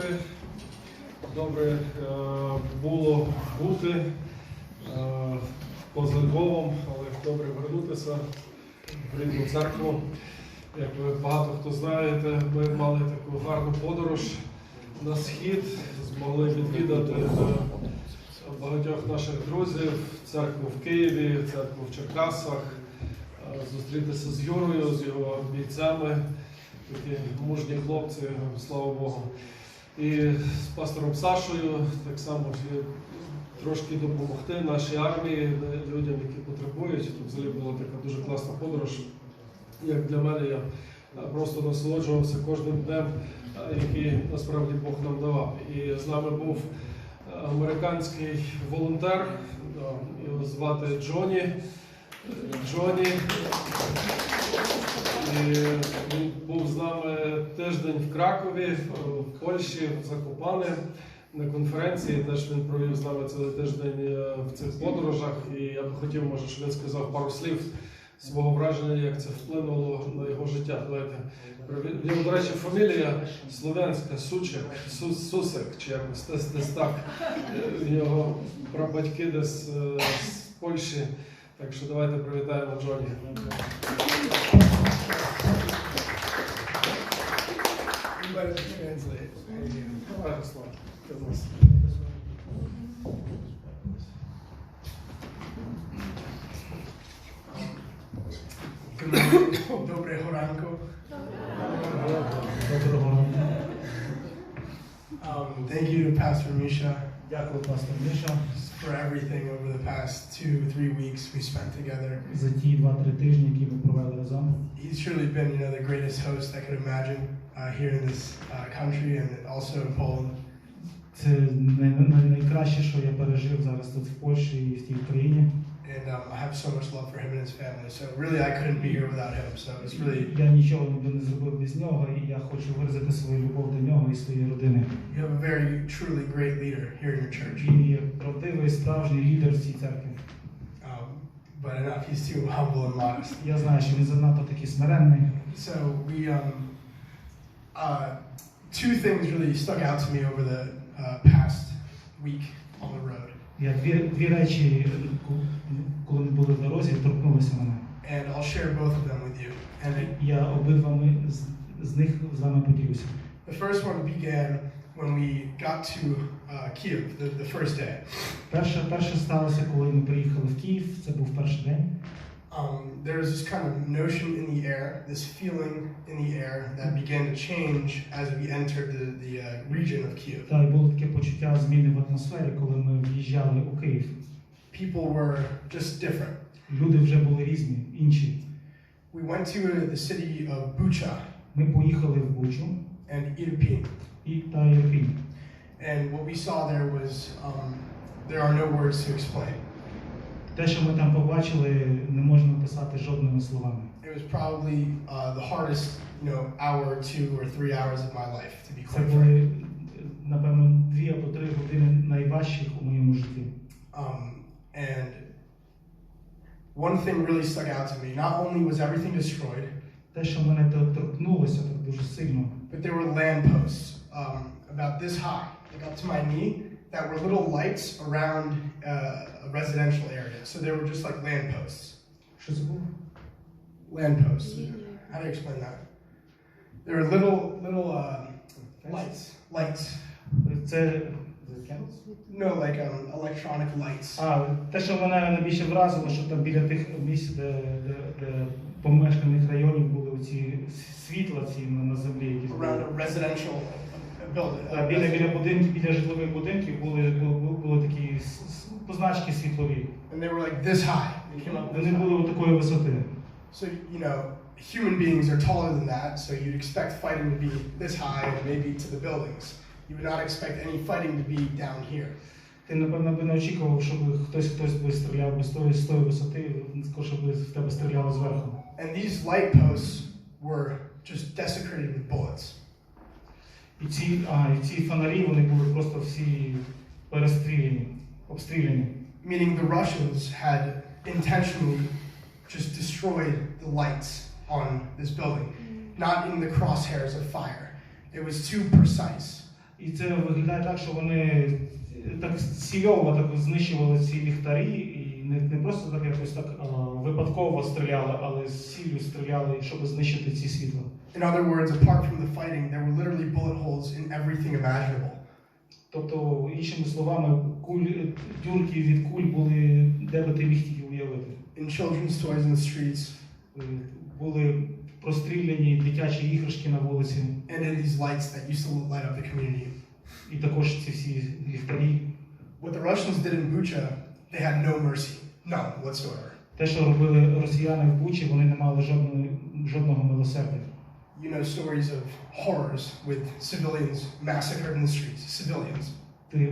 роки. Добре було бути поза Львовом, але добре вернутися в рідну церкву. Як ви багато хто знаєте, ми мали таку гарну подорож на схід, змогли відвідати багатьох наших друзів, церкву в Києві, церкву в Черкасах, зустрітися з Юрою, з його бійцями, такі мужні хлопці, слава Богу. І з пастором Сашою так само трошки допомогти нашій армії, людям, які потребують. Тут взагалі була така дуже класна подорож. Як для мене, я просто насолоджувався кожним днем, який насправді Бог нам давав. І з нами був американський волонтер, його звати Джонні. І він був з нами тиждень в Кракові, в Польщі, в Закопане, на конференції. Теж він провів з нами цілий тиждень в цих подорожах. І я би хотів, може, щоб він сказав пару слів свого враження, як це вплинуло на його життя. В нього, до речі, фамілія слов'янська, Сусек, чи якось десь так. В нього прабатьки десь з Польщі. Так що давайте привітаємо Джонні. Доброго ранку. Thank you to Pastor Misha. Дякую, пастор Міша, for everything over the past 2-3 weeks we spent together. за ті 2-3 тижні, які ми провели разом. He's truly been, the greatest host I could imagine here in this country and also in Poland. Це найкраще, що я пережив зараз тут в Польщі і в тій країні. And I have so much love for him and his family. So really, I couldn't be here without him. So it's really. Я нічого не зробив без нього, і я хочу виразити свою любов до нього і своєї родини. You have a very truly great leader here in your church. Він є правдивий, справжній лідер в цій церкві. But enough, he's too humble and modest. Я знаю, що він занадто такий смиренний. So we two things really stuck out to me over the past week on the road. Я дві речі, коли ми були в дорозі, торкнулися мене. And I'll share both of them with you. And я обидва з них з вами поділюся. The first one began when we got to Kyiv, the first day. Перше сталося, коли ми приїхали в Київ. Це був перший день. There was this kind of notion in the air, this feeling in the air that began to change as we entered the region of Kyiv. Так, було таке почуття зміни в атмосфері, коли ми в'їжджали у Київ. People were just different. Люди вже були різні, інші. We went to the city of Bucha. Ми поїхали в Бучу and Irpin. Та Ірпінь. And what we saw there was there are no words to explain. Те, що ми там побачили, не можна описати жодними словами. It was probably the hardest, hour, 2 or 3 hours of my life, to be Це quite frank. були, напевно, 2 або 3 години найважчих у моєму житті. And one thing really stuck out to me. Not only was everything destroyed, те, що мене торкнулося так дуже сильно, but there were lampposts about this high, like up to my knee, that were little lights around a residential area. So they were just like lampposts. Що це було? Lampposts. How do you explain that? There were little lights. Це No, like electronic lights. Те, що мене найбільше вразило, що там біля тих місць, де помешканих районів були оці світла ці на землі, які Around a residential building. Біля будинків, біля житлових будинків були такі позначки світлові. And they were like this high. They came up. Вони були такої висоти. So, human beings are taller than that, so you'd expect fighting to be this high and maybe to the buildings. You would not expect any fighting to be down here. Ти, напевно, би не очікував, щоб хтось би стріляв би з тої висоти, щоб в тебе стріляли зверху. And these light posts were just desecrated with bullets. І ці фонарі, вони були просто всі обстріляні. Meaning the Russians had intentionally just destroyed the lights on this building, not in the crosshairs of fire. It was too precise. І це виглядає так, що вони так цільово так знищували ці ліхтарі, і не просто так якось так випадково стріляли, але з ціллю стріляли, щоб знищити ці світла. In other words, apart from the fighting, there were literally bullet holes in everything imaginable. Тобто, іншими словами, дюрки від куль були, де би ти міг тільки уявити. In children's toys in the streets. Були простріляні дитячі іграшки на вулиці. And in these lights that used to light up the community. І також ці всі ліхтарі. What the Russians did in Bucha, they had no mercy, none whatsoever. Те, що робили росіяни в Бучі, вони не мали жодного милосердя. You know stories of horrors with civilians massacred in the streets, civilians.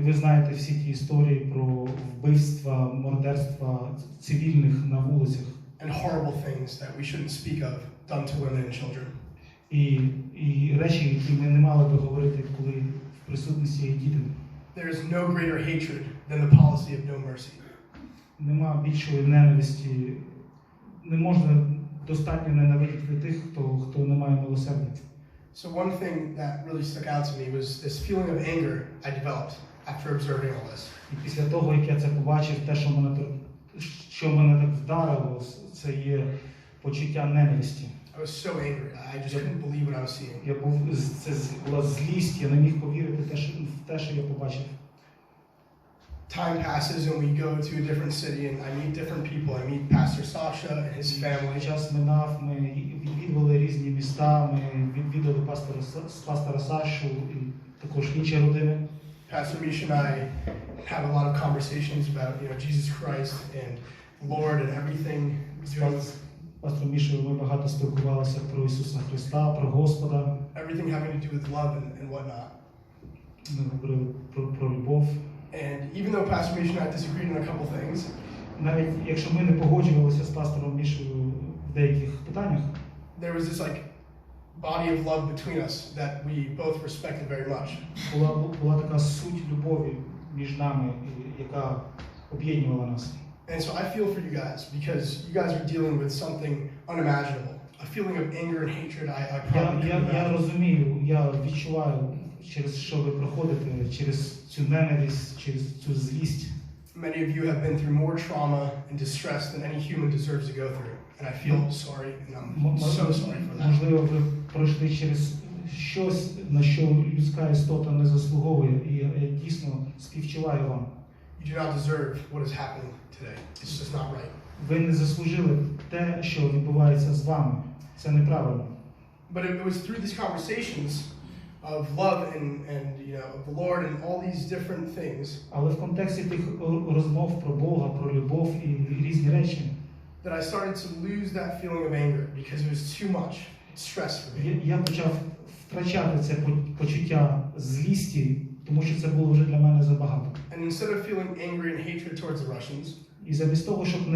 Ви знаєте всі ті історії про вбивства, мордерства цивільних на вулицях. And horrible things that we shouldn't speak of done to women and children. І речі, які ми не мали би говорити, коли в присутності є діти. There is no greater hatred than the policy of no mercy. Нема більшої ненависті. Не можна достатньо ненавидіти тих, хто не має милосердя. So one thing that really stuck out to me was this feeling of anger I developed after observing all this. І після того, як я це побачив, те, що мене так вдарило, це є почуття ненависті. I was so angry. I just couldn't believe what I was seeing. Це була злість, я не міг повірити в те, що я побачив. Time passes and we go to a different city and I meet different people. I meet Pastor Sasha and his family. Час минав, ми відвідували різні міста, ми відвідали пастора Сашу і також інші родини. Pastor Misha and I have a lot of conversations about, Jesus Christ and Lord and everything. З пастором Мішою ми багато спілкувалися про Ісуса Христа, про Господа. Everything having to do with love and whatnot. Ми говорили про любов. And even though Pastor Misha and I disagreed on a couple things, навіть якщо ми не погоджувалися з пастором Мішою в деяких питаннях, there was this body of love between us that we both respected very much. Була така суть любові між нами, яка об'єднувала нас. And so I feel for you guys because you guys are dealing with something unimaginable. A feeling of anger and hatred I probably couldn't imagine. Я розумію, я відчуваю, через що ви проходите, через цю ненависть, через цю злість. Many of you have been through more trauma and distress than any human deserves to go through. And I feel sorry, and I'm so sorry for that. Можливо, ви пройшли через щось, на що людська істота не заслуговує, і я дійсно співчуваю вам. You do not deserve what is happening today. It's just not right. Ви не заслужили те, що відбувається з вами. Це неправильно. But it was through these conversations of love and of the Lord and all these different things. Але в контексті тих розмов про Бога, про любов і різні речі, that I started to lose that feeling of anger because it was too much stress for me. Я почав втрачати це почуття злісті, тому що це було вже для мене забагато. And instead of feeling angry and hatred towards the Russians, і замість того, щоб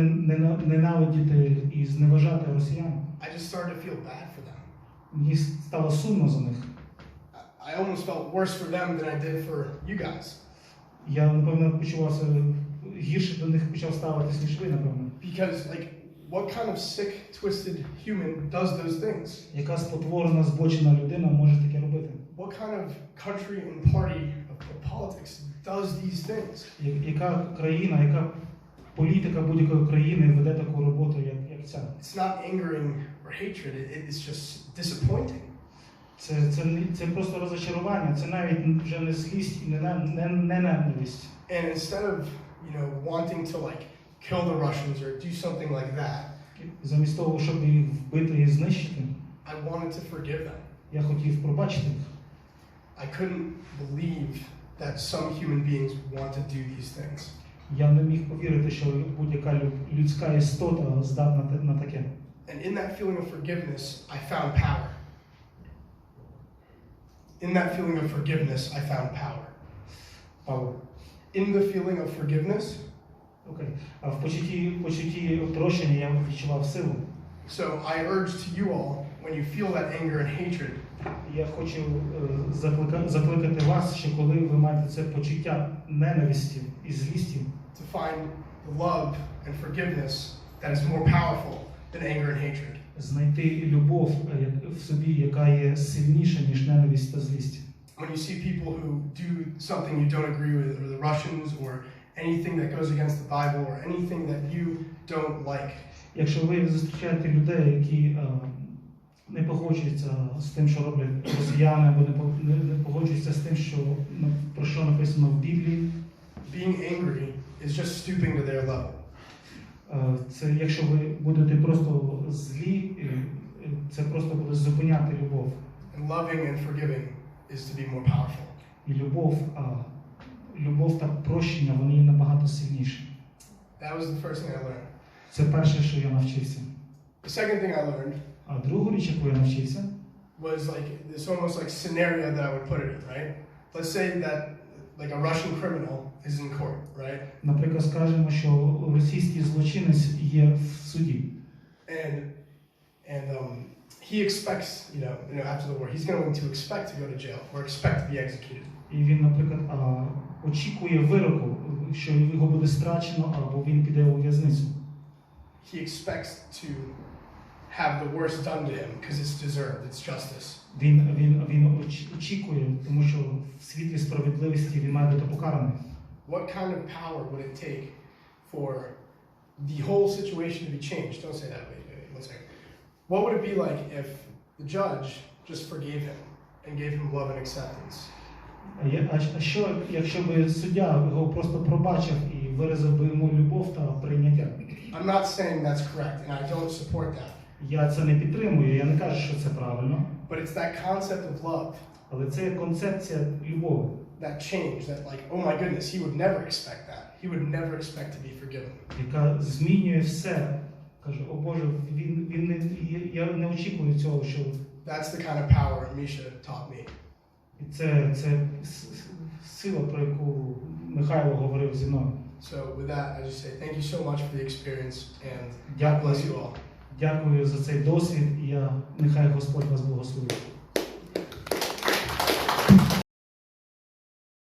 ненавидіти і зневажати росіян, I just started to feel bad for them. Мені стало сумно за них. I almost felt worse for them than I did for you guys. Я, напевно, почувався гірше до них почав ставитися, ніж ви, напевно. Because what kind of sick, twisted human does those things? Яка спотворена, збочена людина може таке робити? What kind of country and party of politics does these things? Яка країна, яка політика будь-якої країни веде таку роботу, як ця? It's not angering or hatred, it's just disappointing. Це просто розчарування, це навіть вже не злість і не ненависть. And instead of, wanting to kill the Russians or do something like that, замість того, щоб їх вбити і знищити, I wanted to forgive them. Я хотів пробачити їх. I couldn't believe that some human beings want to do these things. Я не міг повірити, що будь-яка людська істота здатна на таке. And in that feeling of forgiveness, I found power. In that feeling of forgiveness, I found power. Power. In the feeling of forgiveness. Okay. А в почутті прощення я відчував силу. So I urge to you all, when you feel that anger and hatred, я хочу закликати вас, що коли ви маєте це почуття ненависті і злісті, to find the love and forgiveness that is more powerful than anger and hatred. Знайти любов в собі, яка є сильніша, ніж ненависть та злість. when you see people who do something you don't agree with, or the Russians, or anything that goes against the Bible, or anything that you don't like. Якщо ви зустрічаєте людей, які не погоджуються з тим, що роблять росіяни, або не погоджуються з тим, про що написано в Біблії, being angry is just stooping to their level. Це якщо ви будете просто злі, це просто буде зупиняти любов. And loving and forgiving is to be more powerful. І любов та прощення, вони є набагато сильніші. That was the first thing I learned. Це перше, що я навчився. The second thing I learned А другу річ, яку я навчився, was like this almost like scenario that I would put it in, right? Let's say that like a Russian criminal is in court, right? наприклад, скажемо, що російський злочинець є в суді. And he expects, after the war, he's going to expect to go to jail or expect to be executed. І він, наприклад, очікує вироку, що його буде страчено, або він піде у в'язницю. He expects to have the worst done to him because it's deserved, it's justice. Він очікує, тому що в світлі справедливості він має бути покараний. What kind of power would it take for the whole situation to be changed? Don't say that. Wait, one second. What would it be like if the judge just forgave him and gave him love and acceptance? А що, якщо би суддя його просто пробачив і виразив би йому любов та прийняття? I'm not saying that's correct, and I don't support that. Я це не підтримую, я не кажу, що це правильно. But it's that concept of love. Але це концепція любові. That change, that like, oh my goodness, he would never expect that. He would never expect to be forgiven. Яка змінює все. Каже, о Боже, я не очікую цього, що... That's the kind of power Misha taught me. І це сила, про яку Михайло говорив зі мною. So with that, I just say thank you so much for the experience, and God bless you all. Дякую за цей досвід, і нехай Господь вас благословить.